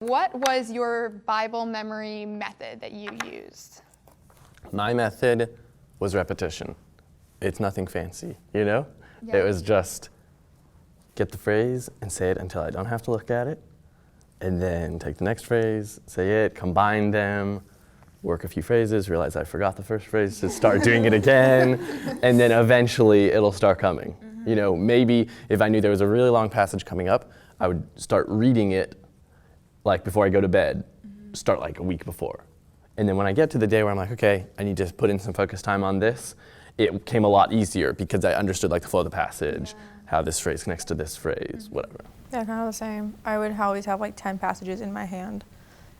What was your Bible memory method that you used? My method was repetition. It's nothing fancy, you know? Yeah. It was just get the phrase and say it until I don't have to look at it, and then take the next phrase, say it, combine them, work a few phrases, realize I forgot the first phrase, just start doing it again, and then eventually it'll start coming. You know, maybe if I knew there was a really long passage coming up, I would start reading it like before I go to bed, start like a week before. And then when I get to the day where I'm like, okay, I need to put in some focus time on this, it came a lot easier because I understood like the flow of the passage, how this phrase connects to this phrase, whatever. Yeah, kind of the same. I would always have like 10 passages in my hand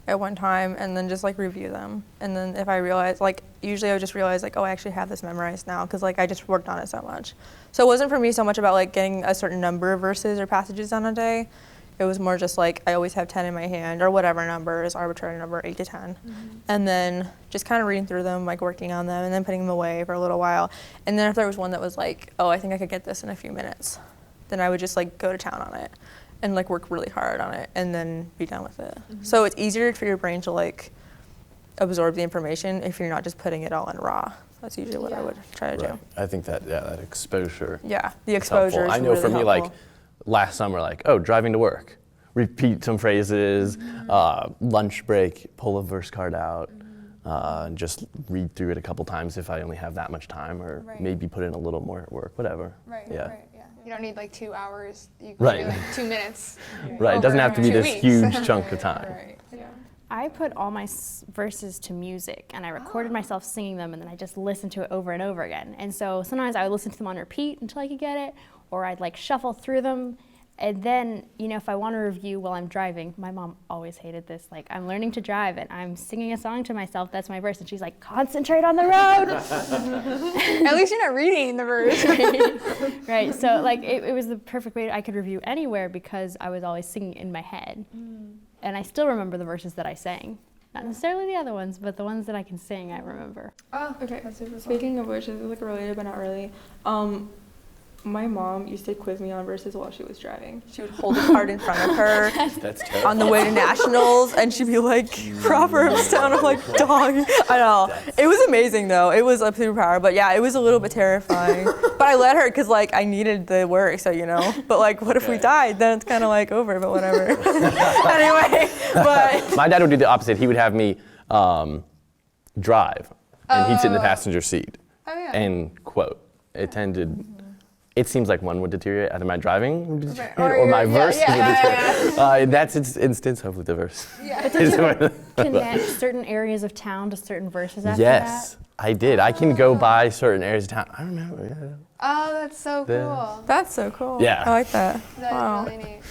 at one time and then just like review them. And then if I realize, like usually I would just realize like, oh, I actually have this memorized now because like I just worked on it so much. So it wasn't for me so much about like getting a certain number of verses or passages on a day. It was more just like I always have 10 in my hand or whatever number is arbitrary number, 8 to 10. And then just kind of reading through them, like working on them and then putting them away for a little while. And then if there was one that was like, oh, I think I could get this in a few minutes, then I would just like go to town on it and like work really hard on it and then be done with it. So it's easier for your brain to like absorb the information if you're not just putting it all in raw. That's usually what I would try to do. I think that, that exposure. Yeah, the is exposure helpful. is I know really for me, helpful. like last summer, like, oh, driving to work, repeat some phrases, lunch break, pull a verse card out, and just read through it a couple times if I only have that much time, or maybe put in a little more at work, whatever. Yeah. You don't need like 2 hours. You can do like 2 minutes. Right, it doesn't have to be 2 this weeks. huge chunk of time. I put all my verses to music and I recorded myself singing them and then I just listened to it over and over again. And so sometimes I would listen to them on repeat until I could get it, or I'd like shuffle through them. And then, you know, if I want to review while I'm driving, my mom always hated this. Like, I'm learning to drive and I'm singing a song to myself, that's my verse. And she's like, concentrate on the road. At least you're not reading the verse. Right, so like it was the perfect way I could review anywhere because I was always singing in my head. And I still remember the verses that I sang. Not necessarily the other ones, but the ones that I can sing, I remember. Oh, okay. Speaking of which, this is like related but not really. My mom used to quiz me on verses while she was driving. She would hold a card in front of her That's terrible. on the way to nationals, and she'd be like, Proverbs down. I'm like, dog. I know. It was amazing though. It was a superpower, but yeah, it was a little bit terrifying. But I let her because like I needed the work, so you know. But like, what if we died? Then it's kind of like over. But whatever. Anyway, but My dad would do the opposite. He would have me drive, and he'd sit in the passenger seat and quote. It seems like one would deteriorate, either my driving would deteriorate or my verse would deteriorate. In that instance, hopefully the verse. Connect certain areas of town to certain verses after Yes, that? I did. I can go by certain areas of town. I remember, Oh, that's so cool. that's so cool. Yeah. I like that. That Wow. is really neat.